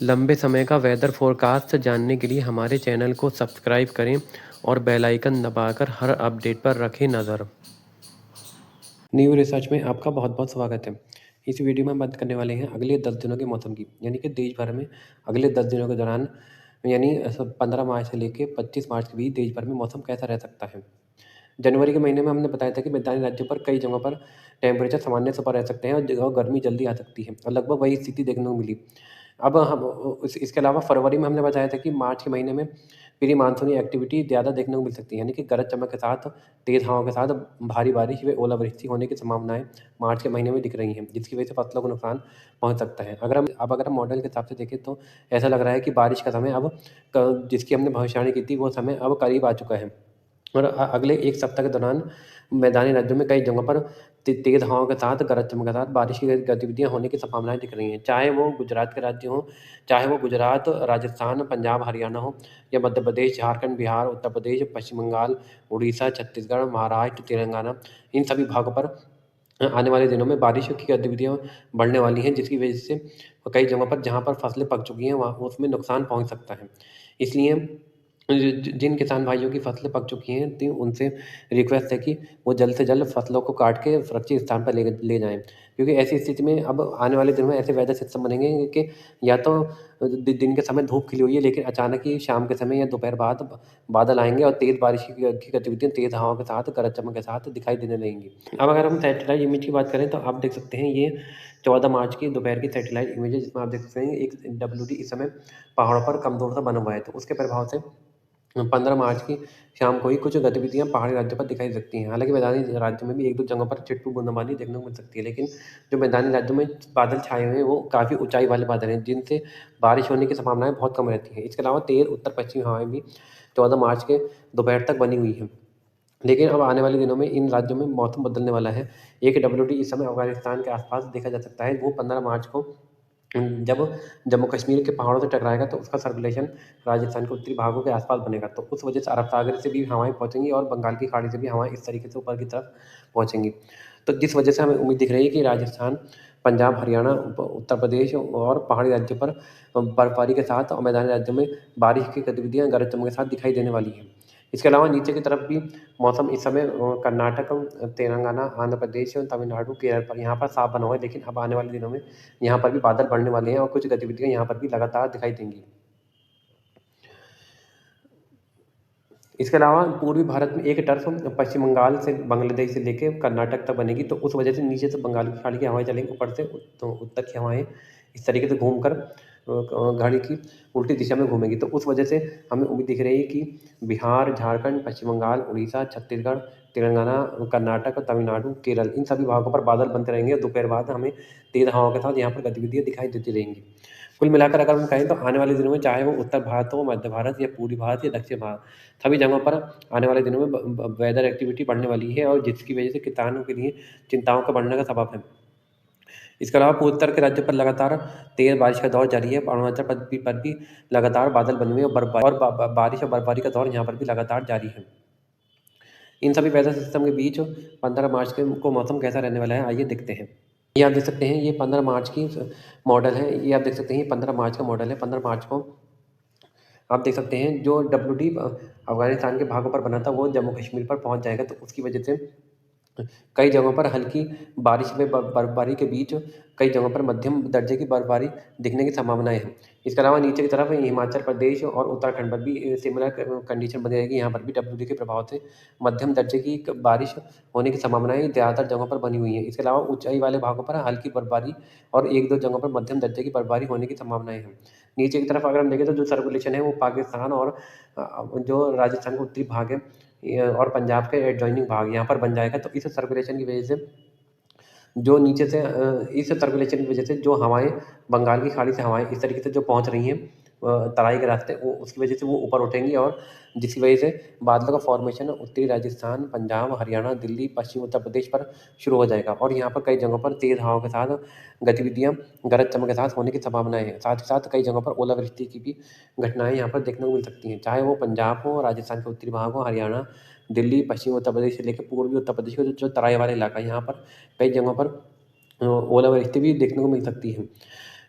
लंबे समय का वेदर फोरकास्ट जानने के लिए हमारे चैनल को सब्सक्राइब करें और बेल आइकन दबाकर हर अपडेट पर रखें नज़र। न्यू रिसर्च में आपका बहुत बहुत स्वागत है। इस वीडियो में हम बात करने वाले हैं अगले 10 दिनों के मौसम की, यानी कि देश भर में अगले 10 दिनों के दौरान, यानी 15 मार्च से लेकर 25 मार्च के बीच देश भर में मौसम कैसा रह सकता है। जनवरी के महीने में हमने बताया था कि मैदानी राज्यों पर कई जगहों पर टेम्परेचर सामान्य से ऊपर रह सकते हैं और गर्मी जल्दी आ सकती है, और लगभग वही स्थिति देखने को मिली। अब हम इसके अलावा फरवरी में हमने बताया था कि मार्च के महीने में प्री मानसूनी एक्टिविटी ज़्यादा देखने को मिल सकती है, यानी कि गरज चमक के साथ, तेज़ हवाओं के साथ भारी बारिश व ओलावृष्टि होने की संभावनाएं मार्च के महीने में दिख रही हैं, जिसकी वजह से फसलों को नुकसान पहुंच सकता है। अगर हम मॉडल के हिसाब से देखें तो ऐसा लग रहा है कि बारिश का समय अब जिसकी हमने भविष्यवाणी की थी वो समय अब करीब आ चुका है। और अगले 1 सप्ताह के दौरान मैदानी राज्यों में कई जगहों पर तेज़ हवाओं के साथ, गरज चमक के साथ बारिश की गतिविधियाँ होने की संभावनाएँ दिख रही हैं। चाहे वो गुजरात के राज्य हों, चाहे वो गुजरात, राजस्थान, पंजाब, हरियाणा हो, या मध्य प्रदेश, झारखंड, बिहार, उत्तर प्रदेश, पश्चिम बंगाल, उड़ीसा, छत्तीसगढ़, महाराष्ट्र, तेलंगाना, इन सभी भागों पर आने वाले दिनों में बारिश की गतिविधियाँ बढ़ने वाली हैं, जिसकी वजह से कई जगहों पर जहाँ पर फसलें पक चुकी हैं, वहाँ उसमें नुकसान पहुँच सकता है। इसलिए जिन किसान भाइयों की फसलें पक चुकी हैं, तो उनसे रिक्वेस्ट है कि वो जल्द से जल्द फसलों को काट के सुरक्षित स्थान पर ले जाएँ। क्योंकि ऐसी स्थिति में अब आने वाले दिनों में ऐसे वेदर सिस्टम बनेंगे कि या तो दिन के समय धूप खिली हुई है, लेकिन अचानक ही शाम के समय या दोपहर बाद बादल आएँगे और तेज़ बारिश की गतिविधियाँ तेज़ हवाओं के साथ, गरज चमक के साथ दिखाई देने लगेंगी। अब अगर हम सैटेलाइट इमेज की बात करें तो आप देख सकते हैं, ये 14 मार्च की दोपहर की सैटेलाइट इमेज है, जिसमें आप देख सकते हैं एक डब्ल्यूडी इस समय पहाड़ों पर कमज़ोर सा बना हुआ है। तो उसके प्रभाव से 15 मार्च की शाम को ही कुछ गतिविधियाँ पहाड़ी राज्यों पर दिखाई दे सकती हैं। हालाँकि मैदानी राज्यों में भी 1-2 जगहों पर छिटपुट बूंदाबांदी देखने को मिल सकती है, लेकिन जो मैदानी राज्यों में बादल छाए हुए हैं, वो काफ़ी ऊँचाई वाले बादल हैं, जिनसे बारिश होने की संभावनाएँ बहुत कम रहती हैं। इसके अलावा तेज़ उत्तर-पश्चिमी हवाएँ भी 14 मार्च के दोपहर तक बनी हुई हैं। लेकिन अब आने वाले दिनों में इन राज्यों में मौसम बदलने वाला है। एक डब्ल्यूडी इस समय अफ़गानिस्तान के आस-पास देखा जा सकता है, वो 15 मार्च को जब जम्मू कश्मीर के पहाड़ों से टकराएगा तो उसका सर्कुलेशन राजस्थान के उत्तरी भागों के आसपास बनेगा। तो उस वजह से अरब सागर से भी हवाएँ पहुँचेंगी और बंगाल की खाड़ी से भी हवाएँ इस तरीके से ऊपर की तरफ पहुँचेंगी। तो जिस वजह से हमें उम्मीद दिख रही है कि राजस्थान, पंजाब, हरियाणा, उत्तर प्रदेश और पहाड़ी राज्यों पर बर्फबारी के साथ और मैदानी राज्यों में बारिश की गतिविधियाँ गरज चमक के साथ दिखाई देने वाली हैं। इसके अलावा नीचे की तरफ भी मौसम इस समय कर्नाटक, तेलंगाना, आंध्र प्रदेश, तमिलनाडु, केरल पर यहाँ पर साफ बना हुआ है, लेकिन अब आने वाले दिनों में यहाँ पर भी बादल बढ़ने वाले हैं और कुछ गतिविधियाँ यहाँ पर भी लगातार दिखाई देंगी। इसके अलावा पूर्वी भारत में एक टर्फ पश्चिम बंगाल से बांग्लादेश से लेके कर्नाटक तक बनेगी, तो उस वजह से नीचे से बंगाल की खाड़ी की हवाएँ चलेंगी, ऊपर से तो उत्तर की हवाएँ इस तरीके से घूमकर घड़ी की उल्टी दिशा में घूमेंगी। तो उस वजह से हमें उम्मीद दिख रही है कि बिहार, झारखंड, पश्चिम बंगाल, उड़ीसा, छत्तीसगढ़, तेलंगाना, कर्नाटक, तमिलनाडु, केरल, इन सभी भागों पर बादल बनते रहेंगे और दोपहर बाद हमें तेज़ हवाओं के साथ यहाँ पर गतिविधियाँ दिखाई देती रहेंगी। कुल मिलाकर अगर हम कहें तो आने वाले दिनों में चाहे वो उत्तर भारत हो, मध्य भारत या पूर्वी भारत या दक्षिण भारत, सभी जगहों पर आने वाले दिनों में वेदर एक्टिविटी बढ़ने वाली है, और जिसकी वजह से किसानों के लिए चिंताओं का बढ़ने का सबब है। इसके अलावा पूर्वोत्तर के राज्यों पर लगातार तेज़ बारिश का दौर जारी है। अरुणाचल पर भी लगातार बादल बने हुए हैं और बारिश और बर्फबारी का दौर यहाँ पर भी लगातार जारी है। इन सभी वेदर सिस्टम के बीच 15 मार्च को मौसम कैसा रहने वाला है, आइए देखते हैं। ये आप देख सकते हैं, ये 15 मार्च की मॉडल है। ये आप देख सकते हैं, ये 15 मार्च का मॉडल है। 15 मार्च को आप देख सकते हैं, जो डब्ल्यूडी अफ़गानिस्तान के भागों पर बना था, वो जम्मू कश्मीर पर पहुँच जाएगा। तो उसकी वजह से कई जगहों पर हल्की बारिश में बर्फबारी के बीच कई जगहों पर मध्यम दर्जे की बर्फबारी दिखने की संभावनाएँ हैं। इसके अलावा नीचे की तरफ हिमाचल प्रदेश और उत्तराखंड पर भी सिमिलर कंडीशन बनी रहेगी। यहाँ पर भी डब्ल्यूडी के प्रभाव से मध्यम दर्जे की बारिश होने की संभावनाएँ ज़्यादातर जगहों पर बनी हुई हैं। इसके अलावा ऊंचाई वाले भागों पर हल्की बर्फबारी और 1-2 जगहों पर मध्यम दर्जे की बर्फबारी होने की संभावनाएँ हैं। नीचे की तरफ अगर हम देखें तो जो सर्कुलेशन है वो पाकिस्तान और जो राजस्थान का उत्तरी भाग है और पंजाब के एडजॉइनिंग भाग यहाँ पर बन जाएगा। तो इस सर्कुलेशन की वजह से जो नीचे से इस सर्कुलेशन की वजह से जो हवाएँ बंगाल की खाड़ी से हवाएँ इस तरीके से जो पहुँच रही हैं तराई के रास्ते, वो उसकी वजह से वो ऊपर उठेंगी, और जिसकी वजह से बादलों का फॉर्मेशन उत्तरी राजस्थान, पंजाब, हरियाणा, दिल्ली, पश्चिमी उत्तर प्रदेश पर शुरू हो जाएगा, और यहाँ पर कई जगहों पर तेज़ हवाओं के साथ गतिविधियाँ गरज चमक के साथ होने की संभावनाएँ हैं। साथ ही साथ कई जगहों पर ओलावृष्टि की भी घटनाएँ यहाँ पर देखने को मिल सकती हैं। चाहे वो पंजाब हो, राजस्थान के उत्तरी भाग हो, हरियाणा, दिल्ली, पश्चिमी उत्तर प्रदेश से लेकर पूर्वी उत्तर प्रदेश का जो तराई वाला इलाका है, यहाँ पर कई जगहों पर ओलावृष्टि भी देखने को मिल सकती है।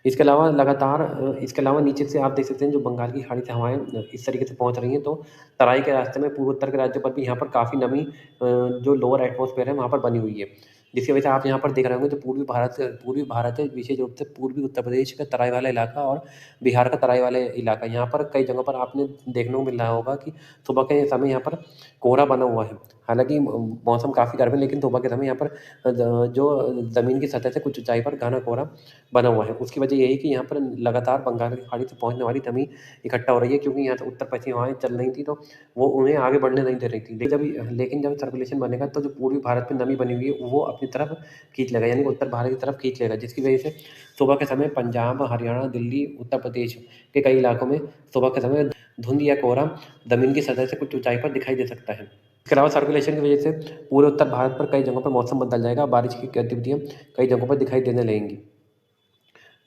इसके अलावा नीचे से आप देख सकते हैं जो बंगाल की खाड़ी से हवाएँ इस तरीके से पहुँच रही हैं, तो तराई के रास्ते में पूर्वोत्तर के राज्यों पर भी यहाँ पर काफ़ी नमी जो लोअर एटमॉस्फेयर है वहाँ पर बनी हुई है। जिसकी वजह से आप यहाँ पर देख रहे होंगे जो पूर्वी भारत है, विशेष रूप से पूर्वी उत्तर प्रदेश का तराई वाला इलाका और बिहार का तराई वाला इलाका, यहाँ पर कई जगहों पर आपने देखने को मिल रहा होगा कि सुबह के समय यहाँ पर कोहरा बना हुआ है। हालाँकि मौसम काफ़ी गर्म है, लेकिन सुबह के समय यहाँ पर जो ज़मीन की सतह से कुछ ऊँचाई पर घना कोहरा बना हुआ है। उसकी वजह यही है कि यहाँ पर लगातार बंगाल की खाड़ी से पहुँचने वाली नमी इकट्ठा हो रही है, क्योंकि यहाँ से उत्तर-पश्चिम हवाएँ चल रही थी, तो वो उन्हें आगे बढ़ने नहीं दे रही थी। लेकिन जब सर्कुलेशन बनेगा, तो जो पूर्वी भारत में नमी बनी हुई है, वो अपनी तरफ खींच लेगा, यानी कि उत्तर भारत की तरफ खींच लेगा, जिसकी वजह से सुबह के समय पंजाब, हरियाणा, दिल्ली, उत्तर प्रदेश के कई इलाकों में सुबह के समय धुंध या कोहरा ज़मीन की सतह से कुछ ऊँचाई पर दिखाई दे सकता है। इसके अलावा सर्कुलेशन की वजह से पूरे उत्तर भारत पर कई जगहों पर मौसम बदल जाएगा, बारिश की गतिविधियाँ कई जगहों पर दिखाई देने लगेंगी।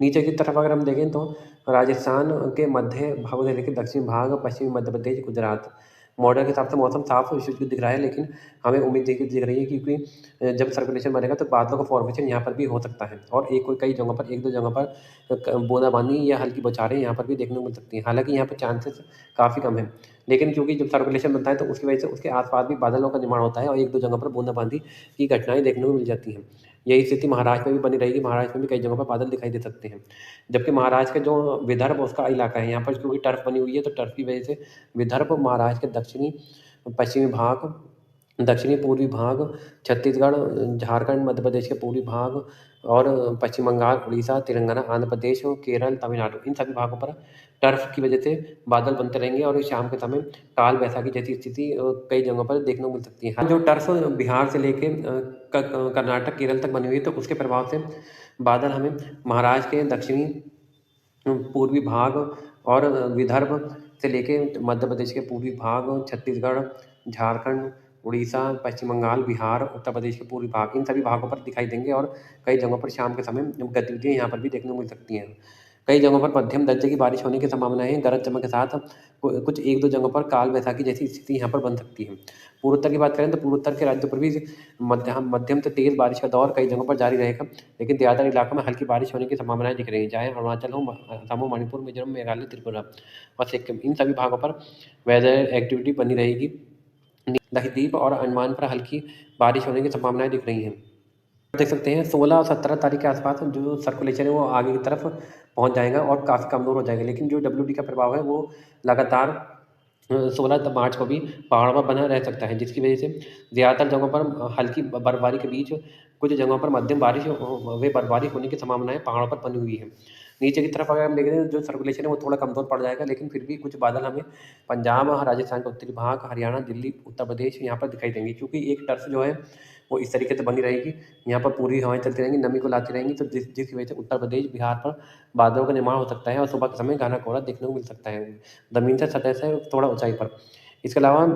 नीचे की तरफ अगर हम देखें तो राजस्थान के मध्य भागों से लेकर दक्षिण भाग, पश्चिमी मध्य प्रदेश, गुजरात, मॉडल के हिसाब से मौसम साफ और शुष्क दिख रहा है, लेकिन हमें उम्मीद दिख रही है, क्योंकि जब सर्कुलेशन बनेगा तो बादलों का फॉर्मेशन यहाँ पर भी हो सकता है, और कई जगहों पर, एक दो जगहों पर बूंदाबांदी या हल्की बौछारें यहाँ पर भी देखने को मिल सकती हैं। हालांकि यहाँ पर चांसेस काफ़ी कम है, लेकिन क्योंकि जब सर्कुलेशन बनता है तो उसकी वजह से उसके आसपास भी बादलों का निर्माण होता है, और एक दो जगहों पर बूंदाबांदी की घटनाएं देखने को मिल जाती हैं। यही स्थिति महाराष्ट्र में भी बनी रहेगी। महाराष्ट्र में भी कई जगहों पर बादल दिखाई दे सकते हैं। जबकि महाराष्ट्र का जो विदर्भ उसका इलाका है, यहाँ पर क्योंकि टर्फ बनी हुई है, तो टर्फ की वजह से विदर्भ, महाराष्ट्र के दक्षिणी पश्चिमी भाग, दक्षिणी पूर्वी भाग, छत्तीसगढ़, झारखंड, मध्य प्रदेश के पूर्वी भाग और पश्चिम बंगाल, उड़ीसा, तेलंगाना, आंध्र प्रदेश, केरल, तमिलनाडु, इन सभी भागों पर टर्फ की वजह से बादल बनते रहेंगे, और शाम के समय काल वैसाखी जैसी स्थिति कई जगहों पर देखने को मिल सकती है। जो टर्फ बिहार से लेके कर्नाटक, केरल तक बनी हुई है, तो उसके प्रभाव से बादल हमें महाराष्ट्र के दक्षिणी पूर्वी भाग और विदर्भ से लेके मध्य प्रदेश के पूर्वी भाग, छत्तीसगढ़, झारखंड, उड़ीसा, पश्चिम बंगाल, बिहार, उत्तर प्रदेश के पूर्वी भाग, इन सभी भागों पर दिखाई देंगे, और कई जगहों पर शाम के समय गतिविधियाँ यहाँ पर भी देखने को मिल सकती हैं। कई जगहों पर मध्यम दर्जे की बारिश होने की संभावना है, गरज चमक के साथ कुछ एक दो जगहों पर काल वैसाखी जैसी स्थिति यहाँ पर बन सकती है। पूर्वोत्तर की बात करें तो पूर्वोत्तर के राज्यों पर भी मध्यम से तेज़ बारिश का दौर कई जगहों पर जारी रहेगा, लेकिन ज़्यादातर इलाकों में हल्की बारिश होने की संभावनाएं दिख रही हैं, चाहे अरुणाचल हो, असम हो, मणिपुर, मिजोरम, मेघालय, त्रिपुरा और सिक्किम, इन सभी भागों पर वेदर एक्टिविटी बनी रहेगी। लक्षद्वीप और अंडमान पर हल्की बारिश होने की संभावनाएं दिख रही हैं। देख सकते हैं 16 और 17 तारीख के आसपास जो सर्कुलेशन है वो आगे की तरफ पहुंच जाएगा और काफ़ी कमज़ोर हो जाएगा, लेकिन जो WD का प्रभाव है वो लगातार 16 मार्च को भी पहाड़ों पर बना रह सकता है, जिसकी वजह से ज़्यादातर जगहों पर हल्की बर्फबारी के बीच कुछ जगहों पर मध्यम बारिश व बर्फबारी होने की संभावनाएं पहाड़ों पर बनी हुई है। नीचे की तरफ अगर हम देखें जो सर्कुलेशन है वो थोड़ा कमज़ोर पड़ जाएगा, लेकिन फिर भी कुछ बादल हमें पंजाब, राजस्थान का उत्तरी भाग, हरियाणा, दिल्ली, उत्तर प्रदेश यहाँ पर दिखाई देंगे, क्योंकि एक टर्फ जो है वो इस तरीके से बनी रहेगी। यहाँ पर पूरी हवाएं चलती रहेंगी, नमी को लाती रहेंगी, तो जिसकी वजह से उत्तर प्रदेश, बिहार पर बादलों का निर्माण हो सकता है, और सुबह के समय घना कोहरा देखने को मिल सकता है ज़मीन से, सतह से थोड़ा ऊंचाई पर। इसके अलावा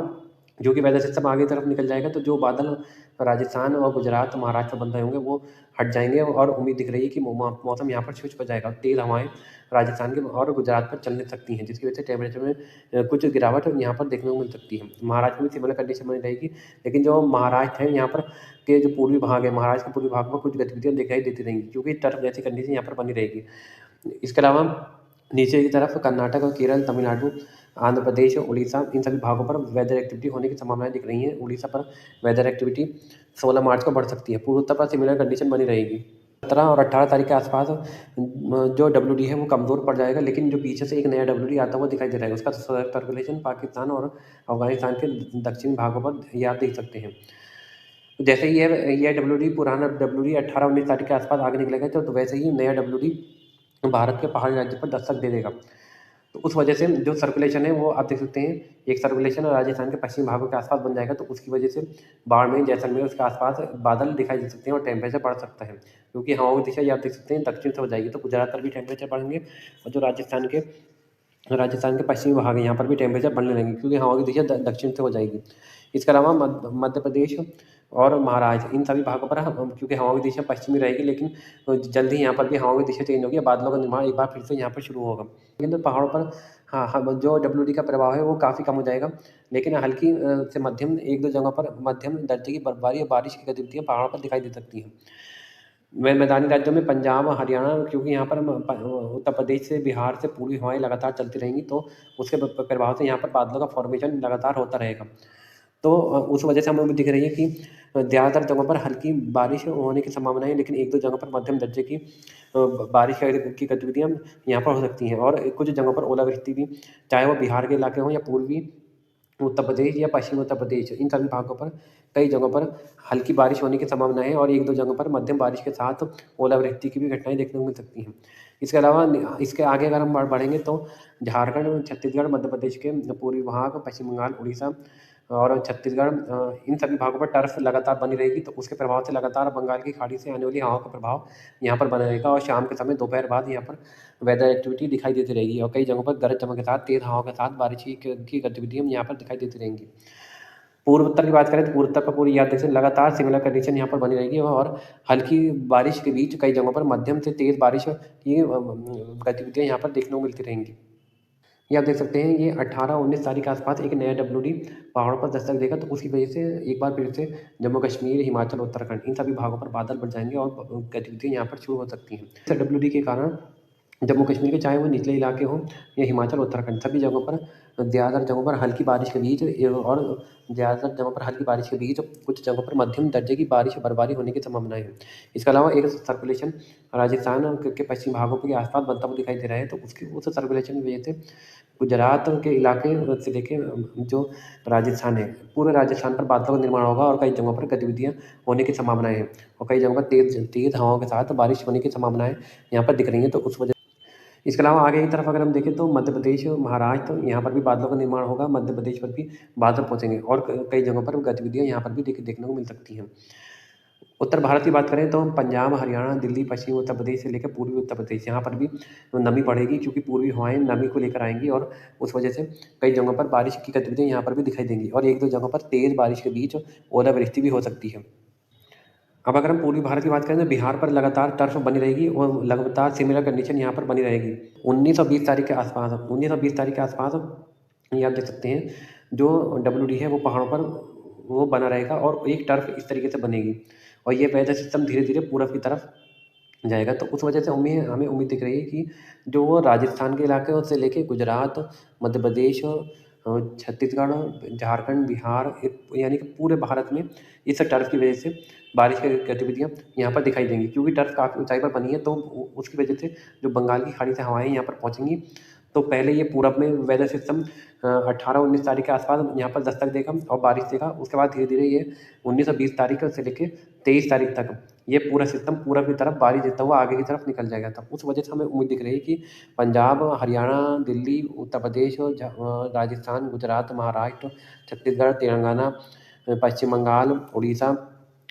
जो कि वेदर सिस्टम आगे की तरफ निकल जाएगा, तो जो बादल राजस्थान और गुजरात, महाराष्ट्र बन रहे होंगे वो हट जाएंगे, और उम्मीद दिख रही है कि मौसम यहाँ पर शुष्क हो जाएगा। तेज़ हवाएं राजस्थान के और गुजरात पर चलने सकती हैं, जिसकी वजह से टेम्परेचर में कुछ गिरावट यहाँ पर देखने को मिल सकती है। महाराष्ट्र में सिमिलर कंडीशन बनी रहेगी, लेकिन जो महाराष्ट्र है यहाँ पर के जो पूर्वी भाग है, महाराष्ट्र के पूर्वी भाग में कुछ गतिविधियाँ दिखाई देती रहेंगी, क्योंकि टर्फ जैसी कंडीशन यहाँ पर बनी रहेगी। इसके अलावा नीचे की तरफ कर्नाटक और केरल, तमिलनाडु, आंध्र प्रदेश, उड़ीसा, इन सभी भागों पर वेदर एक्टिविटी होने की संभावनाएं दिख रही हैं। उड़ीसा पर वेदर एक्टिविटी 16 मार्च को बढ़ सकती है। पूर्वोत्तर पर सिमिलर कंडीशन बनी रहेगी। 17 और 18 तारीख के आसपास जो WD है वो कमज़ोर पड़ जाएगा, लेकिन जो पीछे से एक नया WD आता हुआ दिखाई दे रहा है, उसका सर्कुलेशन पाकिस्तान और अफगानिस्तान के दक्षिणी भागों पर ये आप देख सकते हैं। तो जैसे ही ये WD, पुराना WD 18-19 तारीख के आसपास आगे निकलेगा, तो वैसे ही नया WD भारत के पहाड़ी राज्य पर दस्तक दे देगा। तो उस वजह से जो सर्कुलेशन है वो आप देख सकते हैं, एक सर्कुलेशन राजस्थान के पश्चिमी भागों के आसपास बन जाएगा, तो उसकी वजह से बाड़मेर, जैसलमेर, उसके आसपास बादल दिखाई दे सकते हैं और टेम्परेचर बढ़ सकता है, क्योंकि हवाओं की दिशा ये आप देख सकते हैं दक्षिण से हो जाएगी, तो गुजरात पर भी टेम्परेचर बढ़ेंगे, और जो राजस्थान के पश्चिमी भाग है यहाँ पर भी टेम्परेचर बढ़ने लगेंगे, क्योंकि हवा की दिशा दक्षिण से हो जाएगी। इसके अलावा मध्य प्रदेश और महाराष्ट्र, इन सभी भागों पर क्योंकि हवाओं की दिशा पश्चिमी रहेगी, लेकिन जल्द ही यहाँ पर भी हवाओं की दिशा चेंज होगी, बादलों का निर्माण एक बार फिर से यहाँ पर शुरू होगा। लेकिन तो पहाड़ों पर हाँ, जो WD का प्रभाव है वो काफ़ी कम हो जाएगा, लेकिन हल्की से मध्यम एक दो जगहों पर मध्यम दर्जे की बर्फबारी और बारिश की गतिविधियाँ पहाड़ों पर दिखाई दे सकती हैं। मैदानी राज्यों में पंजाब, हरियाणा, क्योंकि यहाँ पर उत्तर प्रदेश से, बिहार से पूर्वी हवाएँ लगातार चलती रहेंगी, तो उसके प्रभाव से यहाँ पर बादलों का फॉर्मेशन लगातार होता रहेगा। तो उस वजह से हमें उम्मीद दिख रही है कि ज़्यादातर जगहों पर हल्की बारिश होने की संभावना है, लेकिन 1-2 जगहों पर मध्यम दर्जे की बारिश की गतिविधियाँ यहाँ पर हो सकती हैं, और कुछ जगहों पर ओलावृष्टि भी, चाहे वो बिहार के इलाके हों या पूर्वी उत्तर प्रदेश या पश्चिमी उत्तर प्रदेश, इन सभी भागों पर कई जगहों पर हल्की बारिश होने की संभावना है, और 1-2 जगहों पर मध्यम बारिश के साथ ओलावृष्टि की भी घटनाएँ देखने को मिल सकती हैं। इसके अलावा इसके आगे अगर हम बढ़ेंगे तो झारखंड, छत्तीसगढ़, मध्य प्रदेश के पूर्वी भाग, पश्चिम बंगाल, उड़ीसा और छत्तीसगढ़, इन सभी भागों पर टर्फ लगातार बनी रहेगी, तो उसके प्रभाव से लगातार बंगाल की खाड़ी से आने वाली हवाओं का प्रभाव यहाँ पर बना रहेगा, और शाम के समय दोपहर बाद यहाँ पर वेदर एक्टिविटी दिखाई देती रहेगी, और कई जगहों पर गरज चमक के साथ, तेज़ हवाओं के साथ बारिश की गतिविधियाँ यहाँ पर दिखाई देती रहेंगी। पूर्व उत्तर की बात करें तो पूर्व उत्तर पर पूरी याद देखें, लगातार सिमिलर कंडीशन यहाँ पर बनी रहेगी, और हल्की बारिश के बीच कई जगहों पर मध्यम से तेज़ बारिश की गतिविधियाँ यहाँ पर देखने को मिलती रहेंगी। ये आप देख सकते हैं, ये 18-19 तारीख के आसपास एक नया डब्ल्यूडी पहाड़ों पर दस्तक देगा, तो उसकी वजह से एक बार फिर से जम्मू कश्मीर, हिमाचल, उत्तराखंड, इन सभी भागों पर बादल बढ़ जाएँगे, और गतिविधियाँ यहाँ पर शुरू हो सकती हैं। इस डब्ल्यूडी के कारण जम्मू कश्मीर के, चाहे वो निचले इलाके हों या हिमाचल, उत्तराखंड, सभी जगहों पर ज़्यादातर जगहों पर हल्की बारिश के बीच और ज़्यादातर जगहों पर हल्की बारिश के बीच कुछ जगहों पर मध्यम दर्जे की बारिश या बर्फबारी होने की संभावनाएँ हैं। इसके अलावा एक सर्कुलेशन राजस्थान के पश्चिमी भागों के आसपास बनता हुआ दिखाई दे रहा है, तो उस सर्कुलेशन की वजह से गुजरात के इलाके से लेके जो राजस्थान है, पूरे राजस्थान पर बादलों का निर्माण होगा, और कई जगहों पर गतिविधियाँ होने की संभावनाएँ हैं, और कई जगहों पर तेज़ तेज़ हवाओं के साथ बारिश होने की संभावनाएँ यहाँ पर दिख रही हैं। तो उस वजह इसके अलावा आगे की तरफ अगर हम देखें तो मध्य प्रदेश, महाराष्ट्र, यहाँ पर भी बादलों का निर्माण होगा, मध्य प्रदेश पर भी बादल पहुँचेंगे, और कई जगहों पर गतिविधियाँ यहाँ पर भी देखने को मिल सकती हैं। उत्तर भारत की बात करें तो हम पंजाब, हरियाणा, दिल्ली, पश्चिमी उत्तर प्रदेश से लेकर पूर्वी उत्तर प्रदेश, यहाँ पर भी नमी बढ़ेगी, क्योंकि पूर्वी हवाएँ नमी को लेकर आएँगी, और उस वजह से कई जगहों पर बारिश की गतिविधियाँ यहाँ पर भी दिखाई देंगी, और 1-2 जगहों पर तेज़ बारिश के बीच ओलावृष्टि भी हो सकती है। अब अगर हम पूर्वी भारत की बात करें तो बिहार पर लगातार टर्फ बनी रहेगी, और लगातार सिमिलर कंडीशन यहाँ पर बनी रहेगी। 19 और 20 तारीख के आसपास 19 और 20 तारीख के आसपास ये आप देख सकते हैं, जो डब्ल्यूडी है वो पहाड़ों पर वो बना रहेगा, और एक टर्फ इस तरीके से बनेगी, और ये वेदर सिस्टम धीरे-धीरे पूरब की तरफ जाएगा। तो उस वजह से हमें उम्मीद दिख रही है कि जो वो राजस्थान के इलाके से लेके गुजरात, मध्य प्रदेश, छत्तीसगढ़, झारखंड, बिहार, यानी कि पूरे भारत में इस टर्फ की वजह से बारिश की गतिविधियाँ यहाँ पर दिखाई देंगी, क्योंकि टर्फ काफ़ी ऊंचाई पर बनी है, तो उसकी वजह से जो बंगाल की खाड़ी से हवाएं यहाँ पर पहुँचेंगी, तो पहले ये पूरब में वेदर सिस्टम 18-19 तारीख के आसपास यहाँ पर दस्तक देगा और बारिश देगा। उसके बाद धीरे धीरे ये 19 और 20 तारीख से लेकर 23 तारीख तक ये पूरा सिस्टम पूरब की तरफ बारिश देता हुआ आगे की तरफ निकल जाएगा। तब उस वजह से हमें उम्मीद दिख रही है कि पंजाब, हरियाणा, दिल्ली, उत्तर प्रदेश, राजस्थान, गुजरात, महाराष्ट्र, छत्तीसगढ़, तेलंगाना, पश्चिम बंगाल, उड़ीसा,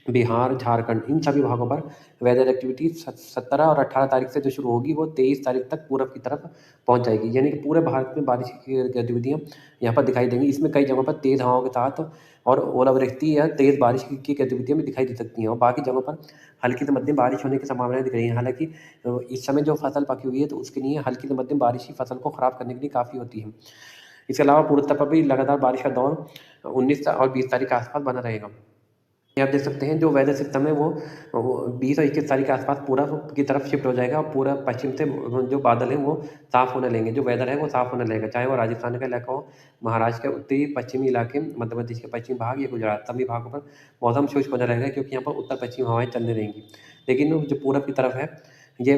बिहार, झारखंड, इन सभी भागों पर वेदर एक्टिविटी 17 और 18 तारीख से जो शुरू होगी वो 23 तारीख तक पूरब की तरफ पहुंच जाएगी। यानी कि पूरे भारत में बारिश की गतिविधियाँ यहाँ पर दिखाई देंगी। इसमें कई जगहों पर तेज़ हवाओं के साथ और ओलावृष्टि या तेज़ बारिश की गतिविधियाँ भी दिखाई दे सकती हैं, और बाकी जगहों पर हल्की से मध्यम बारिश होने की संभावनाएं दिख रही हैं। हालांकि इस समय जो फसल पकी हुई है तो उसके लिए हल्की से मध्यम बारिश ही फसल को ख़राब करने के लिए काफ़ी होती है। इसके अलावा पूर्व उत्तर पर भी लगातार बारिश का दौर 19 और 20 तारीख के आसपास बना रहेगा। ये आप देख सकते हैं, जो वेदर सिस्टम है वो 20 और 21 तारीख के आसपास पूरब की तरफ शिफ्ट हो जाएगा, और पूरा पश्चिम से जो बादल हैं वो साफ़ होने लगेंगे, जो वेदर है वो साफ़ होने लगेगा, चाहे वो राजस्थान का इलाका हो, महाराष्ट्र के उत्तरी पश्चिमी इलाके, मध्य प्रदेश के पश्चिमी भाग या गुजरात, सभी भागों पर मौसम शुष्क होने लगेगा, क्योंकि यहाँ पर उत्तर पश्चिम हवाएं चलने रहेंगी। लेकिन जो पूरब की तरफ है ये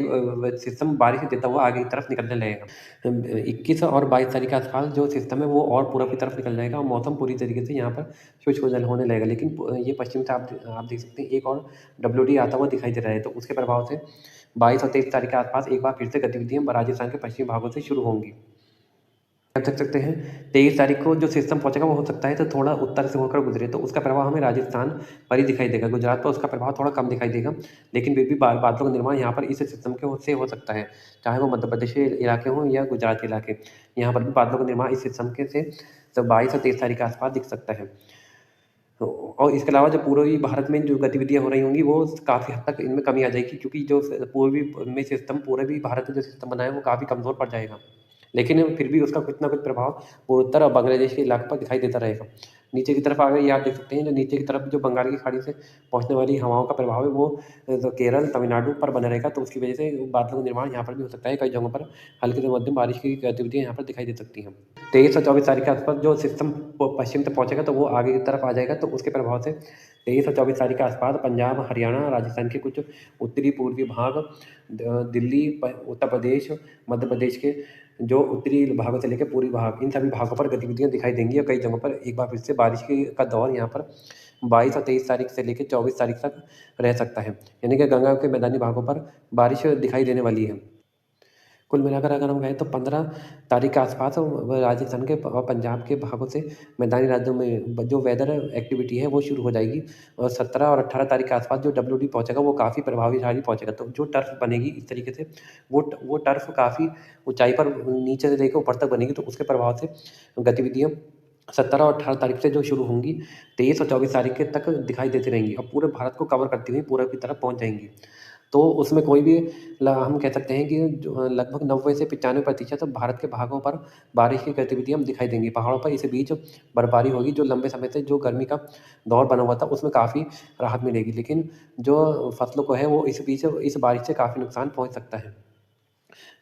सिस्टम बारिश देता हुआ आगे की तरफ निकलने लगेगा। 21 और 22 तारीख के आसपास जो सिस्टम है वो और पूरब की तरफ निकल जाएगा, और मौसम पूरी तरीके से यहाँ पर शुष्क होने लगेगा। लेकिन ये पश्चिम से आप देख सकते हैं एक और डब्ल्यूडी आता हुआ दिखाई दे रहा है, तो उसके प्रभाव से 22 और 23 तारीख के आसपास एक बार फिर से गतिविधियाँ राजस्थान के पश्चिमी भागों से शुरू होंगी। आप देख सकते हैं 23 तारीख को जो सिस्टम पहुंचेगा वो हो सकता है तो थोड़ा उत्तर से होकर गुजरे, तो उसका प्रभाव हमें राजस्थान पर ही दिखाई देगा। गुजरात पर उसका प्रभाव थोड़ा कम दिखाई देगा, लेकिन फिर भी बादलों का निर्माण यहाँ पर इस सिस्टम के से हो सकता है, चाहे वो मध्य प्रदेश के इलाके हों या गुजरात के इलाके, यहाँ पर भी बादलों का निर्माण इस सिस्टम के से 22 और 23 तारीख के आसपास दिख सकता है। और इसके अलावा जो पूर्वी भारत में जो गतिविधियाँ हो रही होंगी वो काफ़ी हद तक इनमें कमी आ जाएगी, क्योंकि जो पूर्वी में सिस्टम पूर्वी भारत में जो सिस्टम बना है वो काफ़ी कमज़ोर पड़ जाएगा। लेकिन फिर भी उसका कुछ ना कुछ प्रभाव पूर्वोत्तर और बांग्लादेश के इलाके पर दिखाई देता रहेगा। नीचे की तरफ अगर ये आप देख सकते हैं, जो नीचे की तरफ जो बंगाल की खाड़ी से पहुँचने वाली हवाओं का प्रभाव है वो तो केरल, तमिलनाडु पर बना रहेगा, तो उसकी वजह से बादलों का निर्माण यहाँ पर भी हो सकता है। कई जगहों पर हल्की से मध्यम बारिश की गतिविधियाँ यहाँ पर दिखाई दे सकती हैं। 23 और 24 तारीख के आसपास जो सिस्टम पश्चिम तक पहुँचेगा तो वो आगे की तरफ आ जाएगा, तो उसके प्रभाव से 23 और 24 तारीख के आसपास पंजाब, हरियाणा, राजस्थान के कुछ उत्तरी पूर्वी भाग, दिल्ली, उत्तर प्रदेश, मध्य प्रदेश के जो उत्तरी भागों से लेकर पूर्वी भाग, इन सभी भागों पर गतिविधियाँ दिखाई देंगी और कई जगहों पर एक बार फिर से बारिश का दौर यहाँ पर 22 और 23 तारीख से लेकर 24 तारीख तक रह सकता है। यानी कि गंगा के मैदानी भागों पर बारिश दिखाई देने वाली है। कुल मिलाकर अगर हम कहें तो 15 तारीख के आसपास राजस्थान के और पंजाब के भागों से मैदानी राज्यों में जो वेदर एक्टिविटी है वो शुरू हो जाएगी, और 17 और 18 तारीख के आसपास जो WD पहुँचेगा वो काफ़ी प्रभावशाली पहुँचेगा। तो जो टर्फ बनेगी इस तरीके से वो टर्फ काफ़ी ऊंचाई पर नीचे से लेकर ऊपर तक बनेगी, तो उसके प्रभाव से गतिविधियाँ 17 और 18 तारीख से जो शुरू होंगी 23 और 24 तारीख के तक दिखाई देती रहेंगी और पूरे भारत को कवर करती हुई पूरब की तरफ पहुँच जाएंगी। तो उसमें कोई भी हम कह सकते हैं कि जो लगभग 90 से 95% भारत के भागों पर बारिश की गतिविधियाँ हम दिखाई देंगी। पहाड़ों पर इस बीच बर्फबारी होगी, जो लंबे समय से जो गर्मी का दौर बना हुआ था उसमें काफ़ी राहत मिलेगी। लेकिन जो फसलों को है वो इस बीच इस बारिश से काफ़ी नुकसान पहुँच सकता है।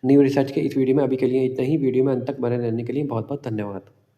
न्यू रिसर्च के इस वीडियो में अभी के लिए इतना ही। वीडियो में अंत तक बने रहने के लिए बहुत-बहुत धन्यवाद।